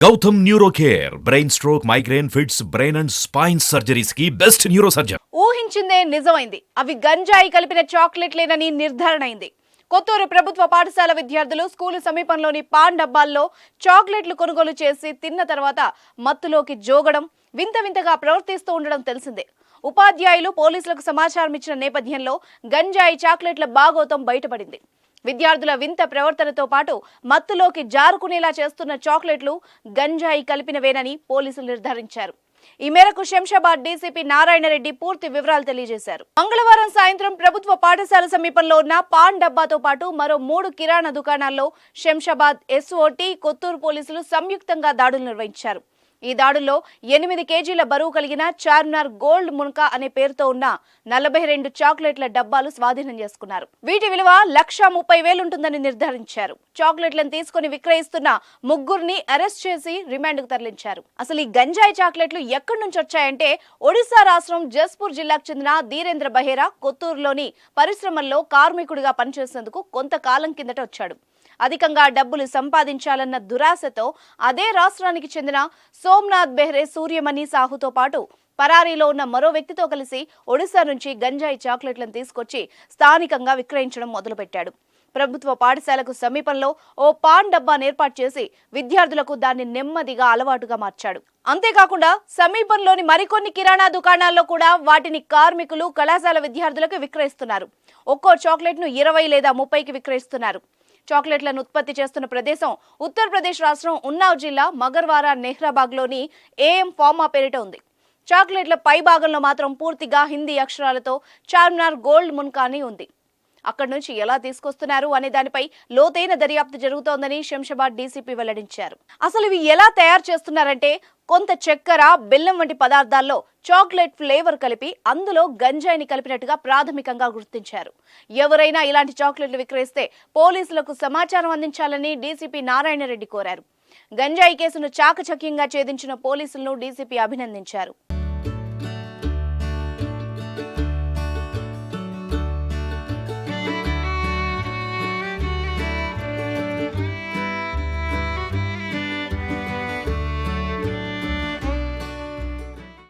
Gautam neuro care brain stroke migraine fits brain and spine surgeries కి best neuro surgeon. ఊహించిందే నిజమైంది. అవి గంజాయి కలిపిన చాక్లెట్లేనని నిర్ధారణ అయింది. కొత్తూరు ప్రభుత్వ పాఠశాల విద్యార్థులు స్కూలు సమీపంలోని పాన్ డబ్బాల్లో చాక్లెట్లు కొనుగోలు చేసి తిన్న తర్వాత మత్తులోకి జోగడం, వింత వింతగా ప్రవర్తిస్తూ ఉండడం తెలిసిందే. ఉపాధ్యాయులు పోలీసులకు సమాచారం ఇచ్చిన నేపథ్యంలో గంజాయి చాక్లెట్ల బాగోతం బయటపడింది. విద్యార్థుల వింత ప్రవర్తనతో పాటు మత్తులోకి జారుకునేలా చేస్తున్న చాక్లెట్లు గంజాయి కలిపినవేనని పోలీసులు నిర్ధారించారు. ఈ మేరకు శంషాబాద్ డీసీపీ నారాయణరెడ్డి పూర్తి వివరాలు తెలియజేశారు. మంగళవారం సాయంత్రం ప్రభుత్వ పాఠశాల సమీపంలో ఉన్న పాన్ డబ్బాతో పాటు మరో 3 కిరాణా దుకాణాల్లో శంషాబాద్ ఎస్ఓటీ, కొత్తూరు పోలీసులు సంయుక్తంగా దాడులు నిర్వహించారు. ఈ దాడుల్లో 8 కేజీల బరువు కలిగిన చార్మినార్ గోల్డ్ మున్కా అనే పేరుతో ఉన్న 42 చాక్లెట్ల డబ్బాలు స్వాధీనం చేసుకున్నారు. వీటి విలువ 1,30,000 ఉంటుందని నిర్ధారించారు. చాక్లెట్లను తీసుకుని విక్రయిస్తున్న 3 అరెస్ట్ చేసి రిమాండ్కు తరలించారు. అసలు ఈ గంజాయి చాక్లెట్లు ఎక్కడి నుంచి వచ్చాయంటే ఒడిశా రాష్ట్రం జస్పూర్ జిల్లాకు చెందిన ధీరేంద్ర బహేరా కొత్తూరులోని పరిశ్రమల్లో కార్మికుడిగా పనిచేసేందుకు కొంతకాలం కిందట వచ్చాడు. అధికంగా డబ్బులు సంపాదించాలన్న దురాశతో అదే రాష్ట్రానికి చెందిన సోమనాథ్ బెహ్రే, సూర్యమణి సాహుతో పాటు పరారీలో ఉన్న మరో వ్యక్తితో కలిసి ఒడిశా నుంచి గంజాయి చాక్లెట్లను తీసుకొచ్చి స్థానికంగా విక్రయించడం మొదలుపెట్టాడు. ప్రభుత్వ పాఠశాలకు సమీపంలో ఓ పాన్ డబ్బాను ఏర్పాటు చేసి విద్యార్థులకు దాన్ని నెమ్మదిగా అలవాటుగా మార్చాడు. అంతేకాకుండా సమీపంలోని మరికొన్ని కిరాణా దుకాణాల్లో కూడా వాటిని కార్మికులు, కళాశాల విద్యార్థులకు విక్రయిస్తున్నారు. ఒక్కో చాక్లెట్ను 20 లేదా 30కి విక్రయిస్తున్నారు. చాక్లెట్లను ఉత్పత్తి చేస్తున్న ప్రదేశం ఉత్తరప్రదేశ్ రాష్ట్రం ఉన్నావ్ జిల్లా మగర్వారా నెహ్రాబాగ్లోని ఏఎం ఫార్మా పేరిట ఉంది. చాక్లెట్ల పై భాగంలో మాత్రం పూర్తిగా హిందీ అక్షరాలతో చార్మినార్ గోల్డ్ మున్కా అని ఉంది. అక్కడి నుంచి ఎలా తీసుకొస్తున్నారు అనే దానిపై లోతైన దర్యాప్తు జరుగుతోందని శంషాబాద్ డీసీపీ వెల్లడించారు. అసలు ఇవి ఎలా తయారు చేస్తున్నారంటే కొంత చక్కెర, బెల్లం వంటి పదార్థాల్లో చాక్లెట్ ఫ్లేవర్ కలిపి అందులో గంజాయిని కలిపినట్టుగా ప్రాథమికంగా గుర్తించారు. ఎవరైనా ఇలాంటి చాక్లెట్లు విక్రయిస్తే పోలీసులకు సమాచారం అందించాలని డీసీపీ నారాయణరెడ్డి కోరారు. గంజాయి కేసును చాకచక్యంగా ఛేదించిన పోలీసులను డీసీపీ అభినందించారు.